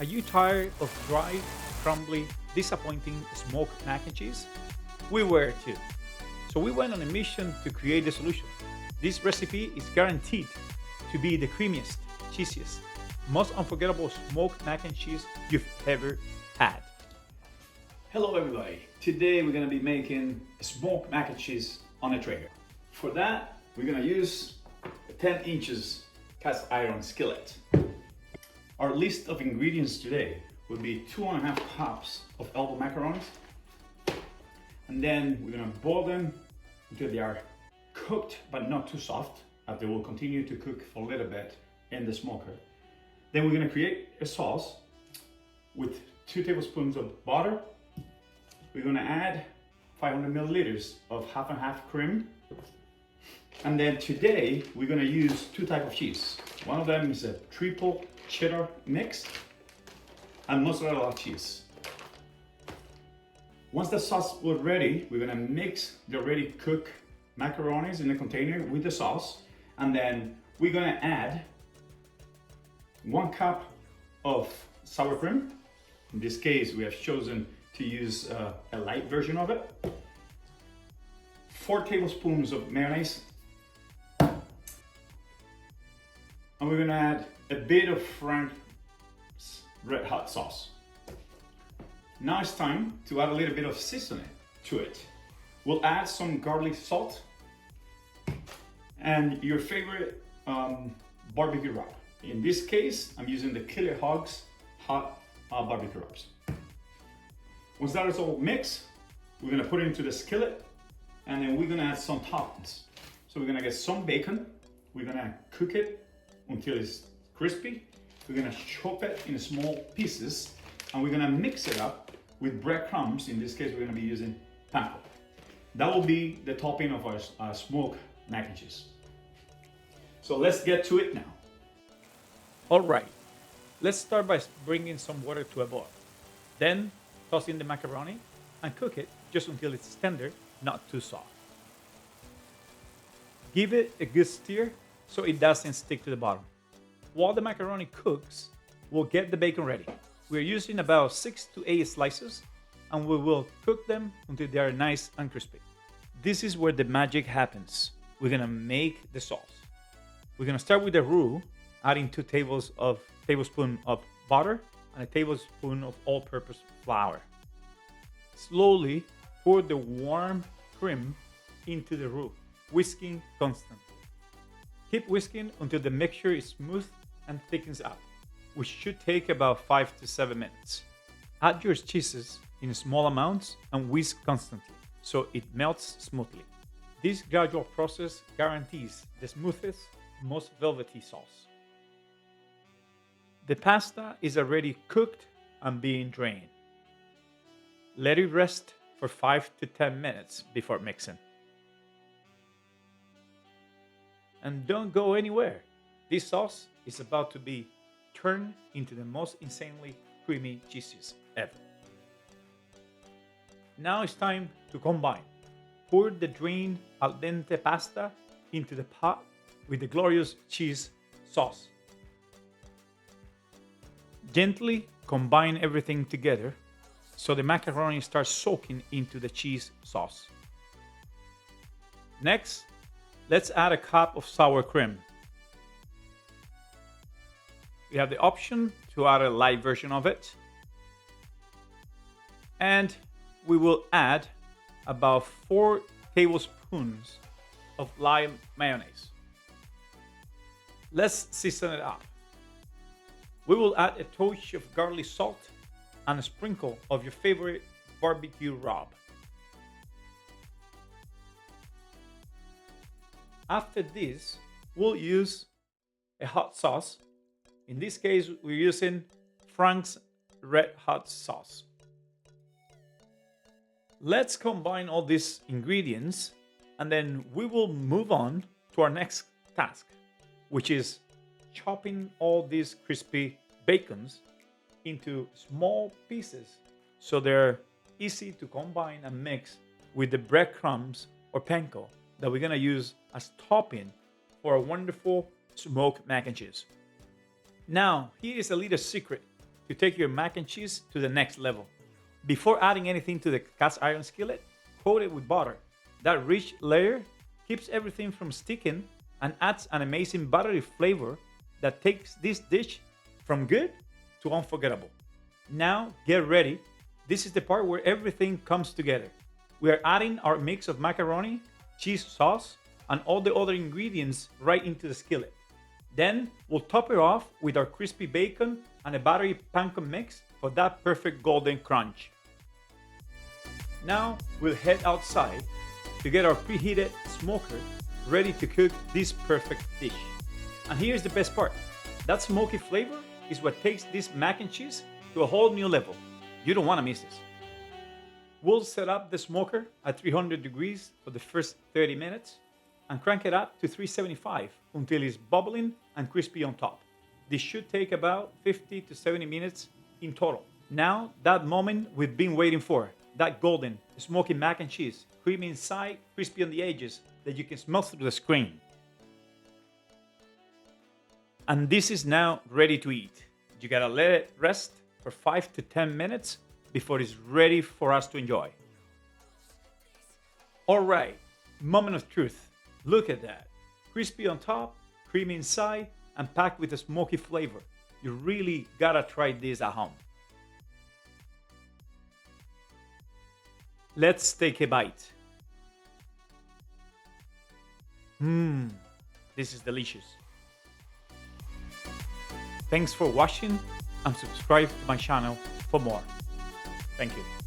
Are you tired of dry, crumbly, disappointing smoked mac and cheese? We were too. So we went on a mission to create the solution. This recipe is guaranteed to be the creamiest, cheesiest, most unforgettable smoked mac and cheese you've ever had. Hello everybody. Today we're going to be making smoked mac and cheese on a Traeger. For that, we're going to use a 10 inches cast iron skillet. Our list of ingredients today will be 2.5 cups of elbow macaronis. And then we're going to boil them until they are cooked but not too soft, as they will continue to cook for a little bit in the smoker. Then we're going to create a sauce with 2 tablespoons of butter. We're going to add 500 milliliters of half and half cream. And then today we're going to use 2 types of cheese. One of them is a triple cheddar mix and mozzarella cheese. Once the sauce was ready, we're going to mix the already cooked macaronis in the container with the sauce. And then we're going to add 1 cup of sour cream. In this case, we have chosen to use a light version of it. 4 tablespoons of mayonnaise. And we're gonna add a bit of Frank's red hot sauce. Now it's time to add a little bit of seasoning to it. We'll add some garlic salt and your favorite barbecue rub. In this case, I'm using the Killer Hogs hot barbecue rubs. Once that is all mixed, we're gonna put it into the skillet, and then we're gonna add some toppings. So we're gonna get some bacon, we're gonna cook it until it's crispy, we're gonna chop it in small pieces, and we're gonna mix it up with breadcrumbs. In this case, we're gonna be using panko. That will be the topping of our smoked mac and cheese. So let's get to it now. All right, let's start by bringing some water to a boil. Then toss in the macaroni and cook it just until it's tender, not too soft. Give it a good stir so it doesn't stick to the bottom. While the macaroni cooks, we'll get the bacon ready. We're using about 6 to 8 slices, and we will cook them until they are nice and crispy. This is where the magic happens. We're gonna make the sauce. We're gonna start with the roux, adding 2 tablespoons of butter and a tablespoon of all-purpose flour. Slowly pour the warm cream into the roux, whisking constantly. Keep whisking until the mixture is smooth and thickens up, which should take about 5 to 7 minutes. Add your cheeses in small amounts and whisk constantly so it melts smoothly. This gradual process guarantees the smoothest, most velvety sauce. The pasta is already cooked and being drained. Let it rest for 5 to 10 minutes before mixing. And don't go anywhere. This sauce is about to be turned into the most insanely creamy cheeses ever. Now it's time to combine. Pour the drained al dente pasta into the pot with the glorious cheese sauce. Gently combine everything together so the macaroni starts soaking into the cheese sauce. Next, let's add a cup of sour cream. We have the option to add a light version of it. And we will add about 4 tablespoons of lime mayonnaise. Let's season it up. We will add a touch of garlic salt and a sprinkle of your favorite barbecue rub. After this, we'll use a hot sauce. In this case, we're using Frank's red hot sauce. Let's combine all these ingredients, and then we will move on to our next task, which is chopping all these crispy bacons into small pieces so they're easy to combine and mix with the breadcrumbs or panko that we're gonna use as topping for a wonderful smoked mac and cheese. Now, here is a little secret to take your mac and cheese to the next level. Before adding anything to the cast iron skillet, coat it with butter. That rich layer keeps everything from sticking and adds an amazing buttery flavor that takes this dish from good to unforgettable. Now get ready. This is the part where everything comes together. We are adding our mix of macaroni, cheese sauce, and all the other ingredients right into the skillet. Then we'll top it off with our crispy bacon and a buttery panko mix for that perfect golden crunch. Now we'll head outside to get our preheated smoker ready to cook this perfect dish. And here's the best part. That smoky flavor is what takes this mac and cheese to a whole new level. You don't want to miss this. We'll set up the smoker at 300 degrees for the first 30 minutes and crank it up to 375 until it's bubbling and crispy on top. This should take about 50 to 70 minutes in total. Now, that moment we've been waiting for, that golden, smoky mac and cheese, creamy inside, crispy on the edges, that you can smell through the screen. And this is now ready to eat. You gotta let it rest for 5 to 10 minutes before it's ready for us to enjoy. All right, moment of truth. Look at that. Crispy on top, creamy inside, and packed with a smoky flavor. You really gotta try this at home. Let's take a bite. This is delicious. Thanks for watching and subscribe to my channel for more. Thank you.